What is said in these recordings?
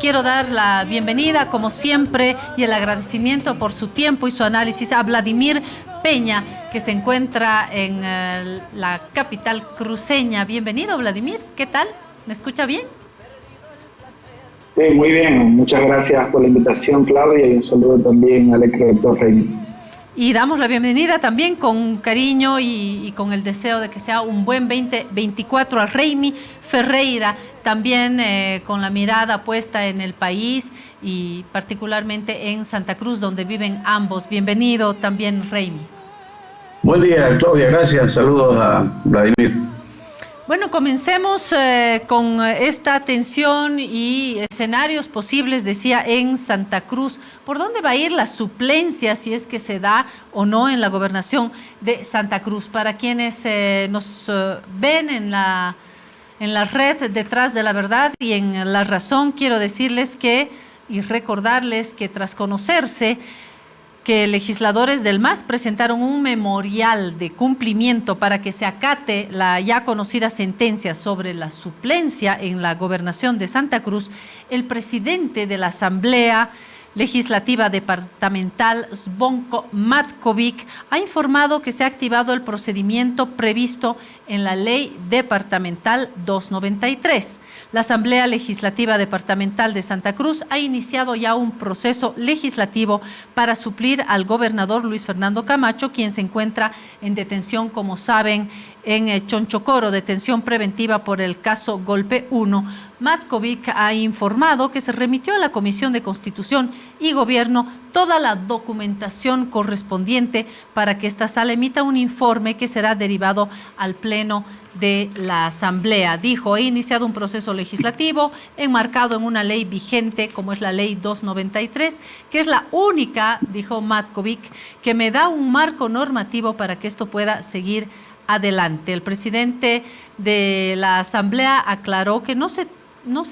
Quiero dar la bienvenida, como siempre, y el agradecimiento por su tiempo y su análisis a Vladimir Peña, que se encuentra en la capital cruceña. Bienvenido, Vladimir. ¿Qué tal? ¿Me escucha bien? Sí, muy bien. Muchas gracias por la invitación, Claudia, y un saludo también al rector Reini. Y damos la bienvenida también con cariño y con el deseo de que sea un buen 2024 a Reimi Ferreira, también con la mirada puesta en el país y particularmente en Santa Cruz, donde viven ambos. Bienvenido también, Reimi. Buen día, Claudia, gracias. Saludos a Vladimir. Bueno, comencemos con esta tensión y escenarios posibles, decía, en Santa Cruz. ¿Por dónde va a ir la suplencia, si es que se da o no, en la gobernación de Santa Cruz? Para quienes nos ven en la red Detrás de la Verdad y en La Razón, quiero decirles y recordarles que tras conocerse que legisladores del MAS presentaron un memorial de cumplimiento para que se acate la ya conocida sentencia sobre la suplencia en la gobernación de Santa Cruz, el presidente de la Asamblea Legislativa Departamental, Zvonko Matković, ha informado que se ha activado el procedimiento previsto en la Ley Departamental 293. La Asamblea Legislativa Departamental de Santa Cruz ha iniciado ya un proceso legislativo para suplir al gobernador Luis Fernando Camacho, quien se encuentra en detención, como saben, en Chonchocoro, detención preventiva por el caso Golpe 1. Matković ha informado que se remitió a la Comisión de Constitución y Gobierno toda la documentación correspondiente para que esta sala emita un informe que será derivado al Pleno de la Asamblea. Dijo, he iniciado un proceso legislativo enmarcado en una ley vigente como es la Ley 293, que es la única, dijo Matković, que me da un marco normativo para que esto pueda seguir adelante. El presidente de la Asamblea aclaró que no se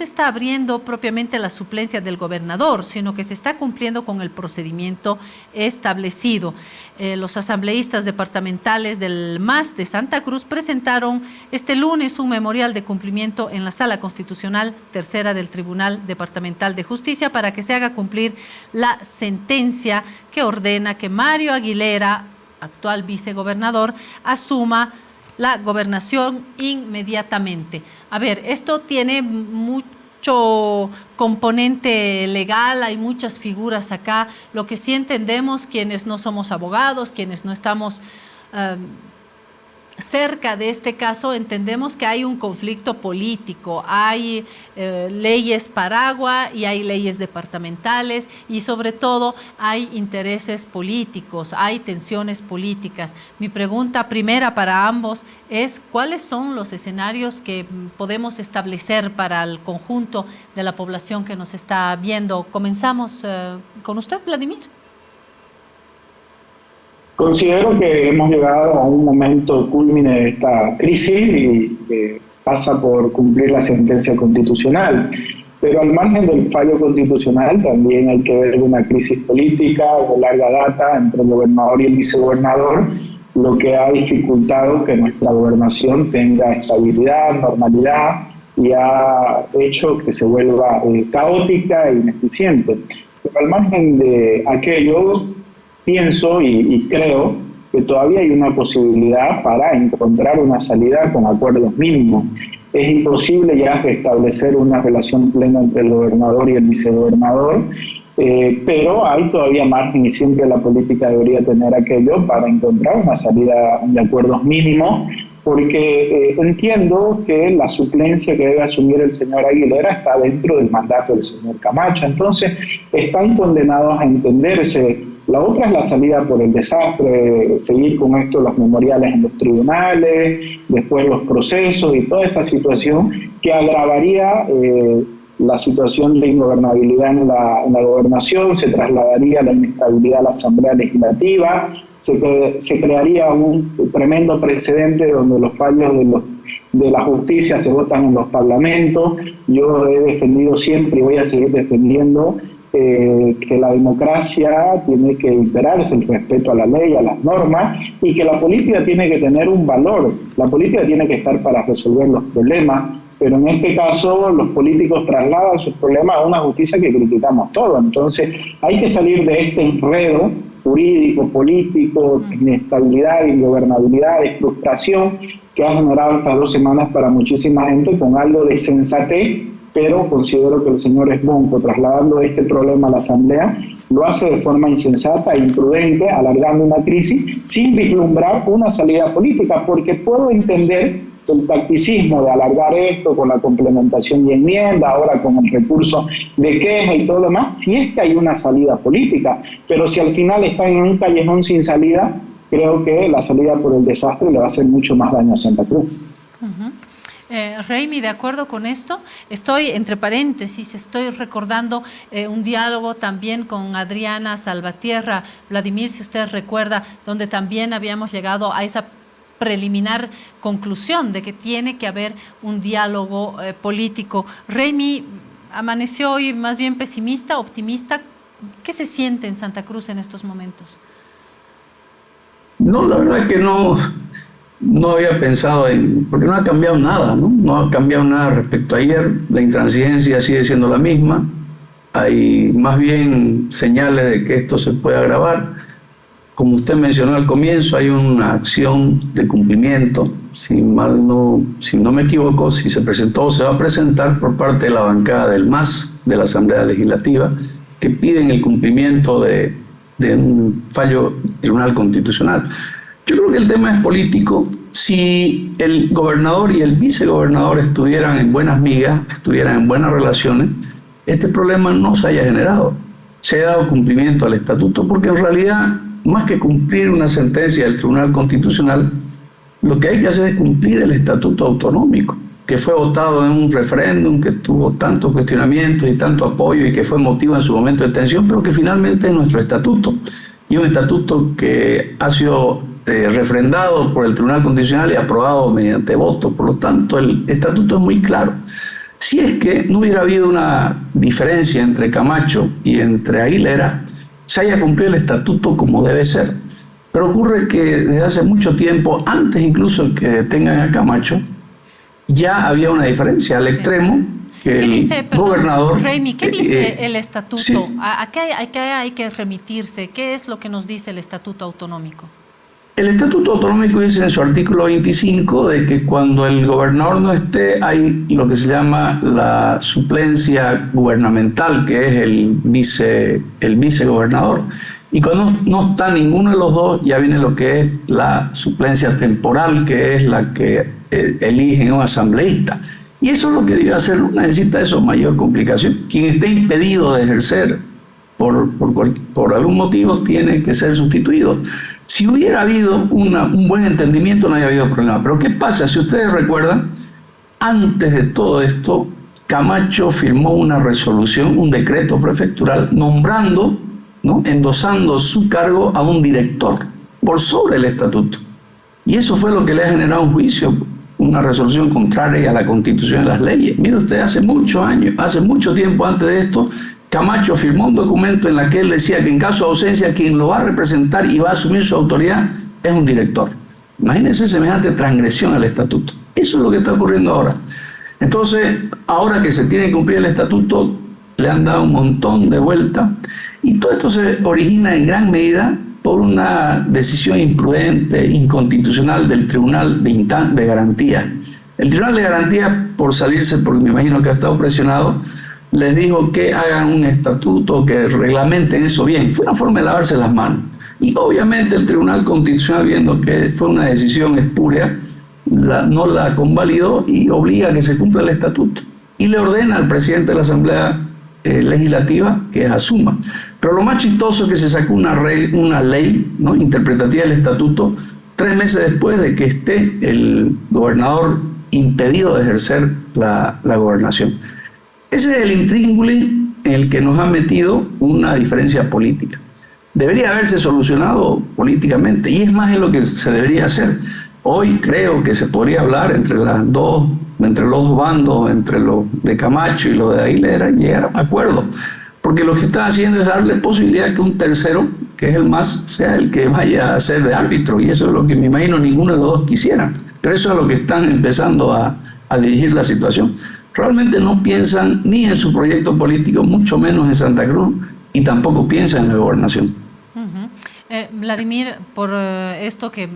está abriendo propiamente la suplencia del gobernador, sino que se está cumpliendo con el procedimiento establecido. Los asambleístas departamentales del MAS de Santa Cruz presentaron este lunes un memorial de cumplimiento en la Sala Constitucional Tercera del Tribunal Departamental de Justicia para que se haga cumplir la sentencia que ordena que Mario Aguilera, actual vicegobernador, asuma la gobernación inmediatamente. A ver, esto tiene mucho componente legal, hay muchas figuras acá. Lo que sí entendemos, quienes no somos abogados, quienes no estamos cerca de este caso, entendemos que hay un conflicto político, hay leyes paraguas y hay leyes departamentales y sobre todo hay intereses políticos, hay tensiones políticas. Mi pregunta primera para ambos es ¿cuáles son los escenarios que podemos establecer para el conjunto de la población que nos está viendo? Comenzamos con usted, Vladimir. Considero que hemos llegado a un momento culmine de esta crisis y que pasa por cumplir la sentencia constitucional. Pero al margen del fallo constitucional también hay que ver una crisis política de larga data entre el gobernador y el vicegobernador, lo que ha dificultado que nuestra gobernación tenga estabilidad, normalidad y ha hecho que se vuelva caótica e ineficiente. Pero al margen de aquello, pienso y creo que todavía hay una posibilidad para encontrar una salida con acuerdos mínimos. Es imposible ya establecer una relación plena entre el gobernador y el vicegobernador, pero hay todavía margen y siempre la política debería tener aquello para encontrar una salida de acuerdos mínimos, porque entiendo que la suplencia que debe asumir el señor Aguilera está dentro del mandato del señor Camacho. Entonces, están condenados a entenderse. La otra es la salida por el desastre, seguir con esto, los memoriales en los tribunales, después los procesos y toda esa situación que agravaría la situación de ingobernabilidad en la gobernación, se trasladaría la inestabilidad a la Asamblea Legislativa, se crearía un tremendo precedente donde los fallos de la justicia se votan en los parlamentos. Yo he defendido siempre y voy a seguir defendiendo que la democracia tiene que imperarse, el respeto a la ley, a las normas, y que la política tiene que tener un valor. La política tiene que estar para resolver los problemas, pero en este caso los políticos trasladan sus problemas a una justicia que criticamos todos. Entonces hay que salir de este enredo jurídico, político, inestabilidad, ingobernabilidad, de frustración que ha generado estas 2 semanas para muchísima gente, con algo de sensatez, pero considero que el señor Esbonco, trasladando este problema a la Asamblea, lo hace de forma insensata e imprudente, alargando una crisis sin vislumbrar una salida política, porque puedo entender el tacticismo de alargar esto con la complementación y enmienda, ahora con el recurso de queja y todo lo demás, si es que hay una salida política, pero si al final están en un callejón sin salida, creo que la salida por el desastre le va a hacer mucho más daño a Santa Cruz. Raimi, de acuerdo con esto, estoy, entre paréntesis, estoy recordando un diálogo también con Adriana Salvatierra, Vladimir, si usted recuerda, donde también habíamos llegado a esa preliminar conclusión de que tiene que haber un diálogo político. Raimi, amaneció hoy más bien pesimista, optimista. ¿Qué se siente en Santa Cruz en estos momentos? No, la verdad es que no había pensado porque no ha cambiado nada, ¿no? No ha cambiado nada respecto a ayer, la intransigencia sigue siendo la misma, hay más bien señales de que esto se puede agravar. Como usted mencionó al comienzo, hay una acción de cumplimiento, si no me equivoco, si se presentó o se va a presentar por parte de la bancada del MAS, de la Asamblea Legislativa, que piden el cumplimiento de un fallo del Tribunal Constitucional. Yo creo que el tema es político. Si el gobernador y el vicegobernador estuvieran en buenas migas, estuvieran en buenas relaciones, este problema no se haya generado. Se ha dado cumplimiento al estatuto, porque en realidad, más que cumplir una sentencia del Tribunal Constitucional, lo que hay que hacer es cumplir el estatuto autonómico, que fue votado en un referéndum, que tuvo tantos cuestionamientos y tanto apoyo y que fue motivo en su momento de tensión, pero que finalmente es nuestro estatuto. Y un estatuto que ha sido refrendado por el Tribunal Constitucional y aprobado mediante voto. Por lo tanto, el estatuto es muy claro. Si es que no hubiera habido una diferencia entre Camacho y entre Aguilera, se haya cumplido el estatuto como debe ser. Pero ocurre que desde hace mucho tiempo, antes incluso que detengan a Camacho, ya había una diferencia al extremo, que el gobernador... Raimi, ¿qué dice el estatuto? Sí. ¿A qué hay que remitirse? ¿Qué es lo que nos dice el estatuto autonómico? El Estatuto Autonómico dice en su artículo 25 de que cuando el gobernador no esté, hay lo que se llama la suplencia gubernamental, que es el vicegobernador. Y cuando no está ninguno de los dos, ya viene lo que es la suplencia temporal, que es la que eligen un asambleísta. Y eso es lo que debe hacer. No necesita eso mayor complicación. Quien esté impedido de ejercer por algún motivo tiene que ser sustituido. Si hubiera habido un buen entendimiento, no había habido problema. Pero ¿qué pasa? Si ustedes recuerdan, antes de todo esto, Camacho firmó una resolución, un decreto prefectural, nombrando, ¿no?, endosando su cargo a un director, por sobre el estatuto. Y eso fue lo que le ha generado un juicio, una resolución contraria a la Constitución y las leyes. Mire usted, hace muchos años, hace mucho tiempo antes de esto, Camacho firmó un documento en el que él decía que en caso de ausencia quien lo va a representar y va a asumir su autoridad es un director. Imagínense semejante transgresión al estatuto. Eso es lo que está ocurriendo ahora. Entonces, ahora que se tiene que cumplir el estatuto, le han dado un montón de vueltas y todo esto se origina en gran medida por una decisión imprudente, inconstitucional del Tribunal de Garantía. El Tribunal de Garantía, por salirse, porque me imagino que ha estado presionado, les dijo que hagan un estatuto, que reglamenten eso bien. Fue una forma de lavarse las manos. Y obviamente el Tribunal Constitucional, viendo que fue una decisión espúrea, no la convalidó y obliga a que se cumpla el estatuto. Y le ordena al presidente de la Asamblea Legislativa que asuma. Pero lo más chistoso es que se sacó una ley, ¿no?, interpretativa del estatuto 3 meses después de que esté el gobernador impedido de ejercer la gobernación. Ese es el intríngulis en el que nos ha metido una diferencia política. Debería haberse solucionado políticamente, y es más en lo que se debería hacer. Hoy creo que se podría hablar entre los dos bandos, entre los de Camacho y los de Aguilera, y llegar a un acuerdo. Porque lo que está haciendo es darle posibilidad que un tercero, que es el MAS, sea el que vaya a ser de árbitro, y eso es lo que me imagino ninguno de los dos quisiera. Pero eso es lo que están empezando a a dirigir la situación. Realmente no piensan ni en su proyecto político, mucho menos en Santa Cruz, y tampoco piensan en la gobernación. Vladimir, por esto que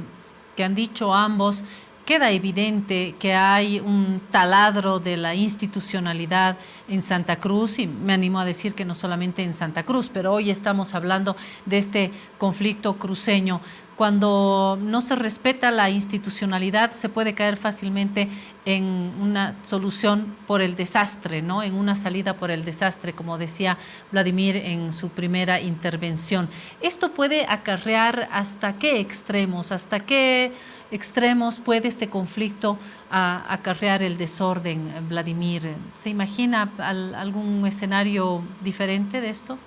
han dicho ambos, queda evidente que hay un taladro de la institucionalidad en Santa Cruz, y me animo a decir que no solamente en Santa Cruz, pero hoy estamos hablando de este conflicto cruceño. Cuando no se respeta la institucionalidad, se puede caer fácilmente en una solución por el desastre, ¿no? En una salida por el desastre, como decía Vladimir en su primera intervención. ¿Esto puede acarrear hasta qué extremos? ¿Hasta qué extremos puede este conflicto acarrear el desorden, Vladimir? ¿Se imagina algún escenario diferente de esto?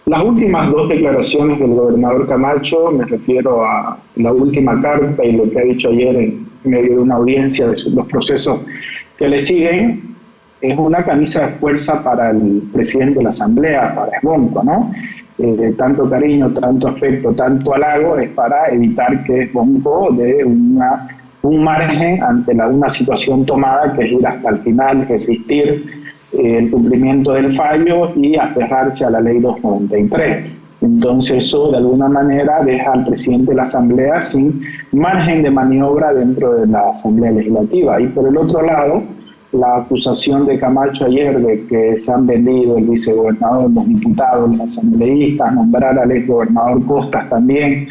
Las últimas dos declaraciones del gobernador Camacho, me refiero a la última carta y lo que ha dicho ayer en medio de una audiencia de los procesos que le siguen, es una camisa de fuerza para el presidente de la Asamblea, para Esbonco, ¿no? Tanto cariño, tanto afecto, tanto halago es para evitar que Esbonco dé un margen ante una situación tomada, que es ir hasta el final, resistir el cumplimiento del fallo y aferrarse a la ley 293. Entonces eso de alguna manera deja al presidente de la Asamblea sin margen de maniobra dentro de la Asamblea Legislativa. Y por el otro lado, la acusación de Camacho ayer de que se han vendido el vicegobernador, los diputados, los asambleístas, nombrar al exgobernador Costas también,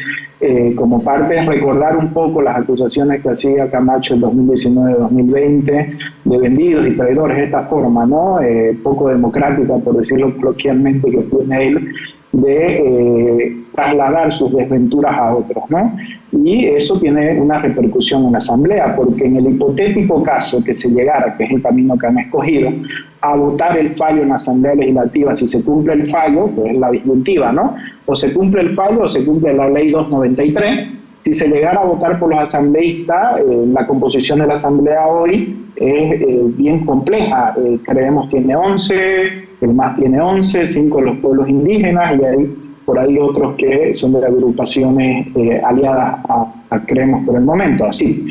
como parte de recordar un poco las acusaciones que hacía Camacho en 2019-2020 de vendidos y traidores de esta forma, ¿no? Poco democrática, por decirlo coloquialmente, que tiene él, de trasladar sus desventuras a otros, ¿no? Y eso tiene una repercusión en la Asamblea, porque en el hipotético caso que se llegara, que es el camino que han escogido, a votar el fallo en la Asamblea Legislativa, si se cumple el fallo, pues es la disyuntiva, ¿no? O se cumple el fallo o se cumple la ley 293. Si se llegara a votar por los asambleístas, la composición de la Asamblea hoy es bien compleja. Creemos tiene 11, el MAS tiene 11, 5 de los pueblos indígenas, y hay por ahí otros que son de las agrupaciones aliadas a Creemos por el momento, así.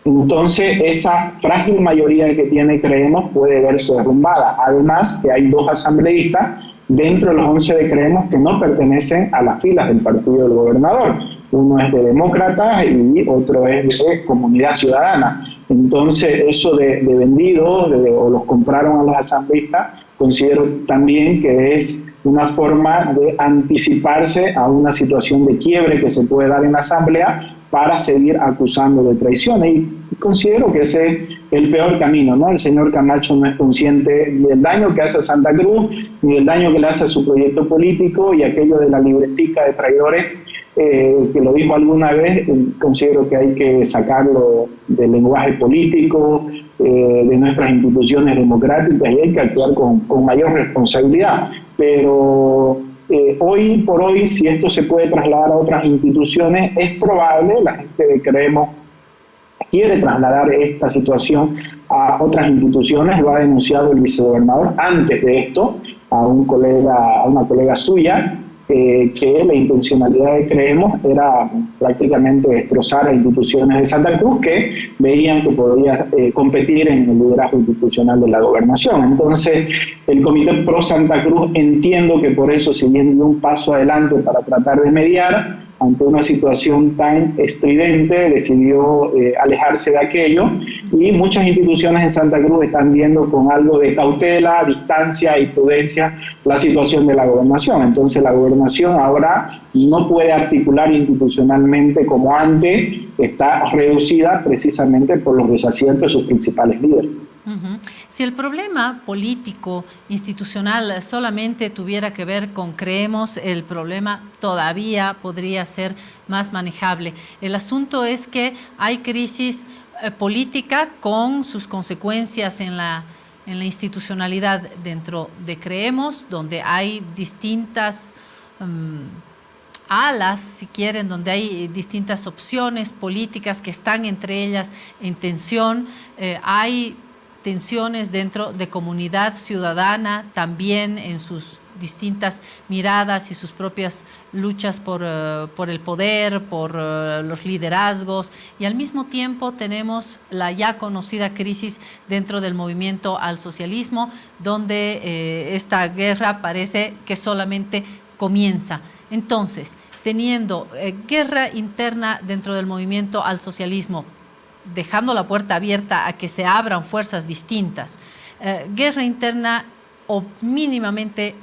Entonces, esa frágil mayoría que tiene Creemos puede verse derrumbada. Además, que hay 2 asambleístas dentro de los 11 de Creemos que no pertenecen a las filas del partido del gobernador. Uno es de Demócratas y otro es de Comunidad Ciudadana. Entonces, eso de vendidos o los compraron a los asambleístas, considero también que es una forma de anticiparse a una situación de quiebre que se puede dar en la Asamblea para seguir acusando de traición. Y considero que ese es el peor camino, ¿no? El señor Camacho no es consciente ni del daño que hace a Santa Cruz, ni del daño que le hace a su proyecto político, y aquello de la libretica de traidores, que lo dijo alguna vez, considero que hay que sacarlo del lenguaje político, de nuestras instituciones democráticas, y hay que actuar con mayor responsabilidad. Pero hoy por hoy, si esto se puede trasladar a otras instituciones, es probable, la gente de Creemos quiere trasladar esta situación a otras instituciones. Lo ha denunciado el vicegobernador antes de esto a una colega suya, que la intencionalidad de Creemos era prácticamente destrozar a instituciones de Santa Cruz que veían que podía competir en el liderazgo institucional de la gobernación. Entonces, el Comité Pro Santa Cruz, entiendo que por eso, siguiendo un paso adelante para tratar de mediar ante una situación tan estridente, decidió alejarse de aquello, y muchas instituciones en Santa Cruz están viendo con algo de cautela, distancia y prudencia la situación de la gobernación. Entonces la gobernación ahora no puede articular institucionalmente como antes, está reducida precisamente por los desaciertos de sus principales líderes. Si el problema político, institucional, solamente tuviera que ver con Creemos, el problema todavía podría ser más manejable. El asunto es que hay crisis política con sus consecuencias en la institucionalidad dentro de Creemos, donde hay distintas alas, si quieren, donde hay distintas opciones políticas que están entre ellas en tensión. Hay tensiones dentro de Comunidad Ciudadana, también en sus distintas miradas y sus propias luchas por el poder, por los liderazgos, y al mismo tiempo tenemos la ya conocida crisis dentro del movimiento al socialismo, donde esta guerra parece que solamente comienza. Entonces, teniendo guerra interna dentro del movimiento al socialismo, dejando la puerta abierta a que se abran fuerzas distintas, guerra interna o mínimamente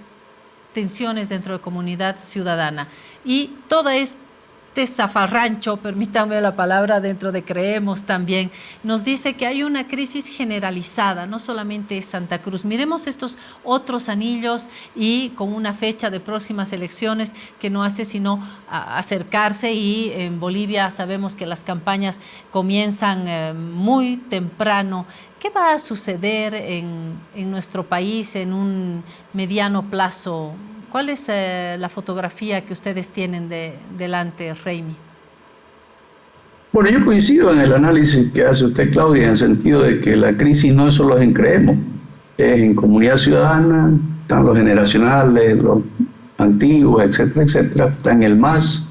tensiones dentro de comunidad ciudadana, y todo este zafarrancho, permítanme la palabra, dentro de Creemos también, nos dice que hay una crisis generalizada, no solamente Santa Cruz. Miremos estos otros anillos, y con una fecha de próximas elecciones que no hace sino acercarse, y en Bolivia sabemos que las campañas comienzan muy temprano. ¿Qué va a suceder en nuestro país en un mediano plazo? ¿Cuál es la fotografía que ustedes tienen delante, Raimi? Bueno, yo coincido en el análisis que hace usted, Claudia, en el sentido de que la crisis no es solo en Creemos, es en comunidad ciudadana, están los generacionales, los antiguos, etcétera, etcétera, está en el MAS.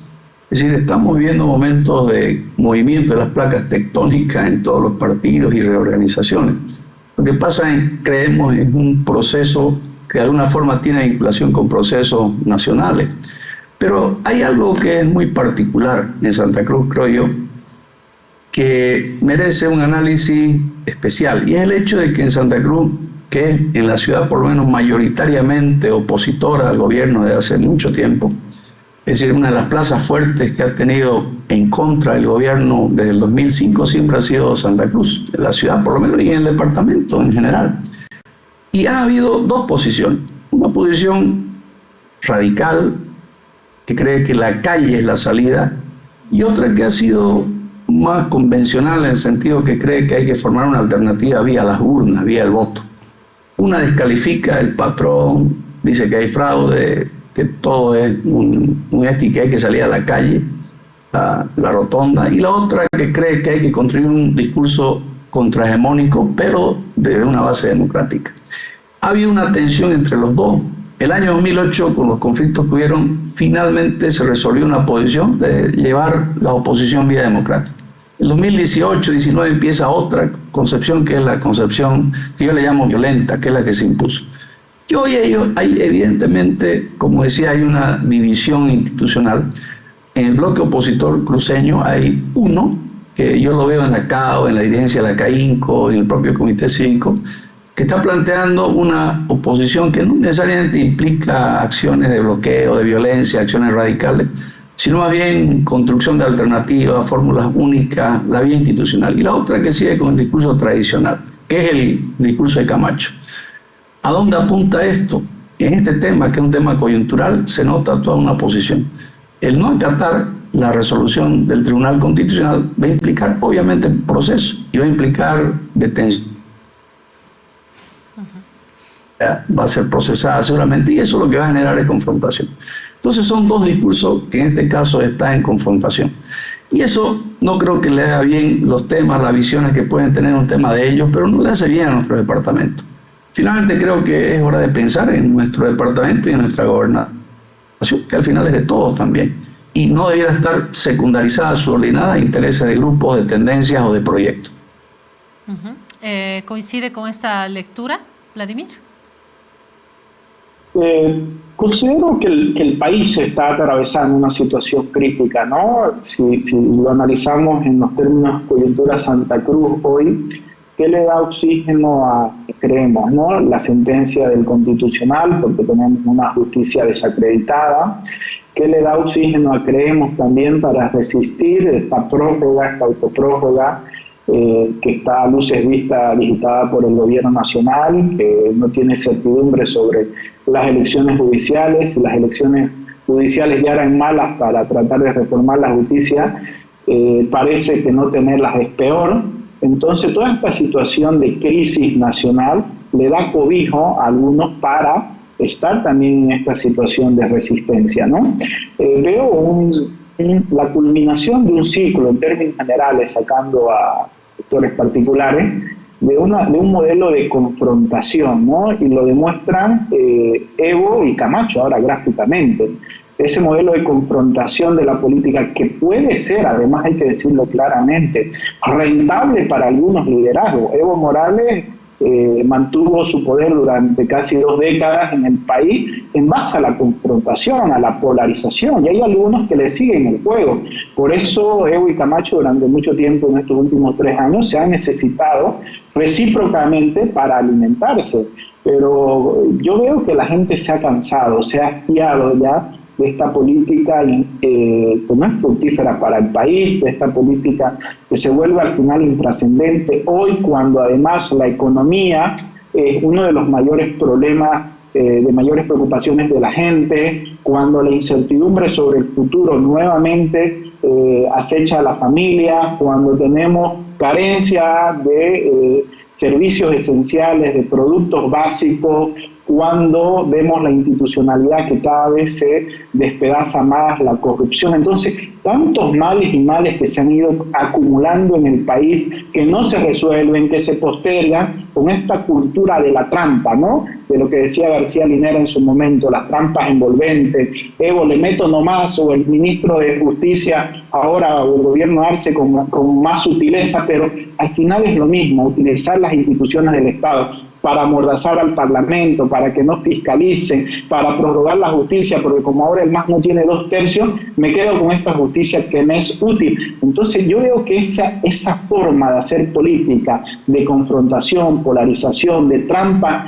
Es decir, estamos viviendo momentos de movimiento de las placas tectónicas en todos los partidos y reorganizaciones. Lo que pasa en Creemos es un proceso que de alguna forma tiene vinculación con procesos nacionales. Pero hay algo que es muy particular en Santa Cruz, creo yo, que merece un análisis especial, y es el hecho de que en Santa Cruz, que es en la ciudad por lo menos mayoritariamente opositora al gobierno desde hace mucho tiempo, es decir, una de las plazas fuertes que ha tenido en contra del gobierno desde el 2005 siempre ha sido Santa Cruz, en la ciudad por lo menos y en el departamento en general. Y ha habido dos posiciones. Una posición radical, que cree que la calle es la salida, y otra que ha sido más convencional en el sentido que cree que hay que formar una alternativa vía las urnas, vía el voto. Una descalifica el patrón, dice que hay fraude, que todo es un y que hay que salir a la calle, la rotonda, y la otra que cree que hay que construir un discurso contrahegemónico, pero desde una base democrática. Ha habido una tensión entre los dos. El año 2008, con los conflictos que hubieron, finalmente se resolvió una posición de llevar la oposición vía democrática. En 2018-19 empieza otra concepción, que es la concepción que yo le llamo violenta, que es la que se impuso. Y hoy hay evidentemente, como decía, hay una división institucional. En el bloque opositor cruceño hay uno, que yo lo veo en la CAO, en la dirigencia de la CAINCO, en el propio Comité Cívico, que está planteando una oposición que no necesariamente implica acciones de bloqueo, de violencia, acciones radicales, sino más bien construcción de alternativas, fórmulas únicas, la vía institucional. Y la otra que sigue con el discurso tradicional, que es el discurso de Camacho. ¿A dónde apunta esto? En este tema, que es un tema coyuntural, se nota toda una posición. El no acatar la resolución del Tribunal Constitucional va a implicar, obviamente, proceso, y va a implicar detención. Va a ser procesada seguramente, y eso lo que va a generar es confrontación. Entonces son dos discursos que en este caso están en confrontación, y eso no creo que le haga bien los temas, las visiones que pueden tener un tema de ellos, pero no le hace bien a nuestro departamento. Finalmente creo que es hora de pensar en nuestro departamento y en nuestra gobernación, que al final es de todos también, y no debiera estar secundarizada, subordinada a intereses de grupos, de tendencias o de proyectos. ¿Coincide con esta lectura, Vladimir? Considero que el país está atravesando una situación crítica, ¿no? Si lo analizamos en los términos coyuntura Santa Cruz hoy, ¿qué le da oxígeno a Creemos, ¿no? La sentencia del Constitucional, porque tenemos una justicia desacreditada. ¿Qué le da oxígeno a Creemos también para resistir esta prórroga, esta autoprórroga, que está a luces vistas digitada por el gobierno nacional, que no tiene certidumbre sobre las elecciones judiciales? Si las elecciones judiciales ya eran malas para tratar de reformar la justicia, parece que no tenerlas es peor. Entonces toda esta situación de crisis nacional le da cobijo a algunos para estar también en esta situación de resistencia, ¿no? Veo la culminación de un ciclo en términos generales, sacando a sectores particulares, de un modelo de confrontación, ¿no? Y lo demuestran Evo y Camacho ahora gráficamente. Ese modelo de confrontación de la política que puede ser, además hay que decirlo claramente, rentable para algunos liderazgos. Evo Morales mantuvo su poder durante casi 2 décadas en el país en base a la confrontación, a la polarización, y hay algunos que le siguen el juego. Por eso Evo y Camacho durante mucho tiempo en estos últimos 3 años se han necesitado recíprocamente para alimentarse. Pero yo veo que la gente se ha cansado, se ha hastiado ya de esta política que no es fructífera para el país, de esta política que se vuelve al final intrascendente hoy, cuando además la economía es uno de los mayores problemas, de mayores preocupaciones de la gente, cuando la incertidumbre sobre el futuro nuevamente acecha a la familia, cuando tenemos carencia de servicios esenciales, de productos básicos, cuando vemos la institucionalidad que cada vez se despedaza más, la corrupción. Entonces, tantos males y males que se han ido acumulando en el país, que no se resuelven, que se postergan con esta cultura de la trampa, ¿no? De lo que decía García Linera en su momento, las trampas envolventes. Evo, le meto nomás, o el ministro de Justicia ahora, o el gobierno Arce con más sutileza, pero al final es lo mismo, utilizar las instituciones del Estado para amordazar al Parlamento, para que no fiscalicen, para prorrogar la justicia, porque como ahora el MAS no tiene 2/3, me quedo con esta justicia que me es útil. Entonces yo veo que esa forma de hacer política, de confrontación, polarización, de trampa,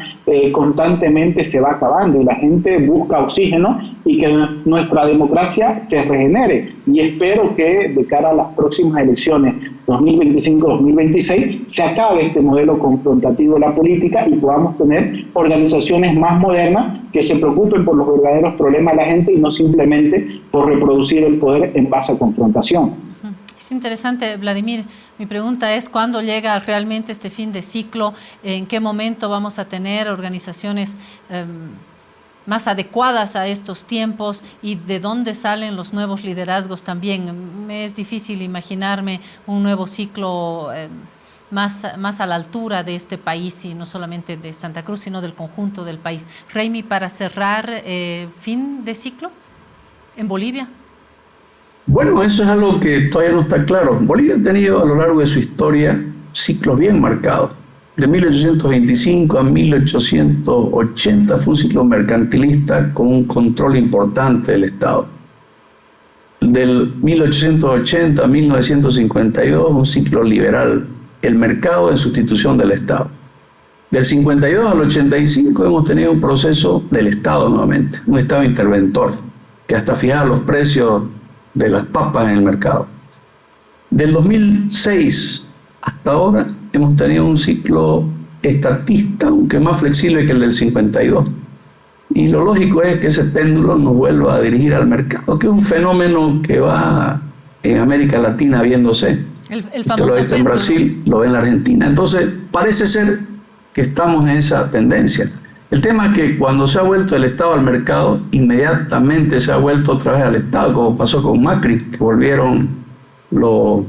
constantemente se va acabando y la gente busca oxígeno y que nuestra democracia se regenere. Y espero que de cara a las próximas elecciones 2025-2026 se acabe este modelo confrontativo de la política y podamos tener organizaciones más modernas que se preocupen por los verdaderos problemas de la gente y no simplemente por reproducir el poder en base a confrontación. Es interesante, Vladimir. Mi pregunta es, ¿cuándo llega realmente este fin de ciclo? ¿En qué momento vamos a tener organizaciones más adecuadas a estos tiempos? ¿Y de dónde salen los nuevos liderazgos también? Me es difícil imaginarme un nuevo ciclo más a la altura de este país, y no solamente de Santa Cruz, sino del conjunto del país. Raimi, para cerrar, fin de ciclo en Bolivia. Bueno, eso es algo que todavía no está claro. Bolivia ha tenido a lo largo de su historia ciclos bien marcados. De 1825 a 1880 fue un ciclo mercantilista con un control importante del Estado. Del 1880 a 1952, un ciclo liberal, el mercado en sustitución del Estado. Del 52 al 85 hemos tenido un proceso del Estado nuevamente, un Estado interventor, que hasta fijaba los precios de las papas en el mercado. Del 2006 hasta ahora hemos tenido un ciclo estatista, aunque más flexible que el del 52. Y lo lógico es que ese péndulo nos vuelva a dirigir al mercado, que es un fenómeno que va en América Latina viéndose. El famoso lo ve en Brasil, lo ve en la Argentina. Entonces, parece ser que estamos en esa tendencia. El tema es que cuando se ha vuelto el Estado al mercado, inmediatamente se ha vuelto otra vez al Estado, como pasó con Macri, que volvieron los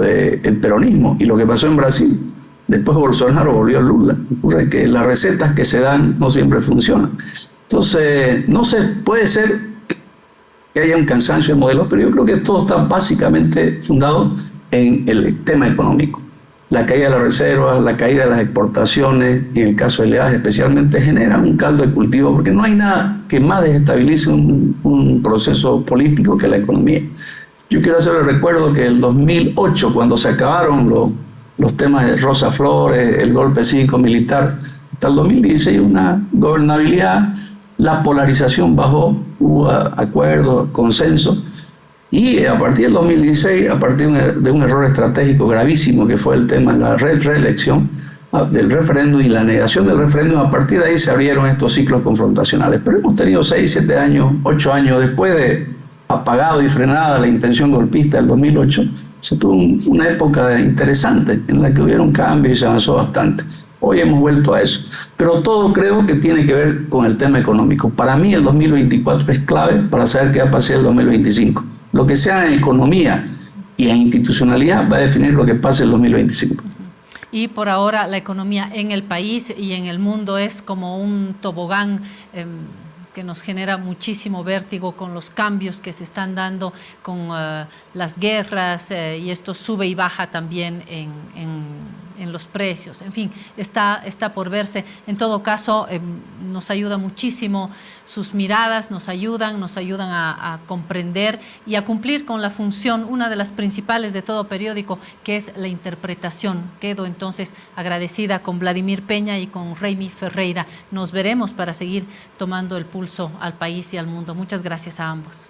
del peronismo, y lo que pasó en Brasil. Después Bolsonaro volvió Lula. Ocurre que las recetas que se dan no siempre funcionan. Entonces, no sé, puede ser que haya un cansancio de modelos, pero yo creo que todo está básicamente fundado en el tema económico. La caída de las reservas, la caída de las exportaciones, en el caso de Leaje especialmente, generan un caldo de cultivo, porque no hay nada que más desestabilice un proceso político que la economía. Yo quiero hacer el recuerdo que en el 2008, cuando se acabaron los temas de Rosa Flores, el golpe cívico-militar, hasta el 2016 una gobernabilidad, la polarización bajó, hubo acuerdos, consensos. Y a partir del 2016, a partir de un error estratégico gravísimo que fue el tema de la reelección del referéndum y la negación del referéndum, a partir de ahí se abrieron estos ciclos confrontacionales. Pero hemos tenido 6, 7 años, 8 años después de apagado y frenada la intención golpista del 2008, se tuvo una época interesante en la que hubieron cambios y se avanzó bastante. Hoy hemos vuelto a eso. Pero todo creo que tiene que ver con el tema económico. Para mí el 2024 es clave para saber qué va a pasar el 2025. Lo que sea en economía y en institucionalidad va a definir lo que pase el 2025. y por ahora la economía en el país y en el mundo es como un tobogán que nos genera muchísimo vértigo con los cambios que se están dando, con las guerras y esto sube y baja también en los precios. En fin, está por verse. En todo caso, nos ayuda muchísimo sus miradas, nos ayudan a comprender y a cumplir con la función, una de las principales de todo periódico, que es la interpretación. Quedo entonces agradecida con Vladimir Peña y con Raimi Ferreira. Nos veremos para seguir tomando el pulso al país y al mundo. Muchas gracias a ambos.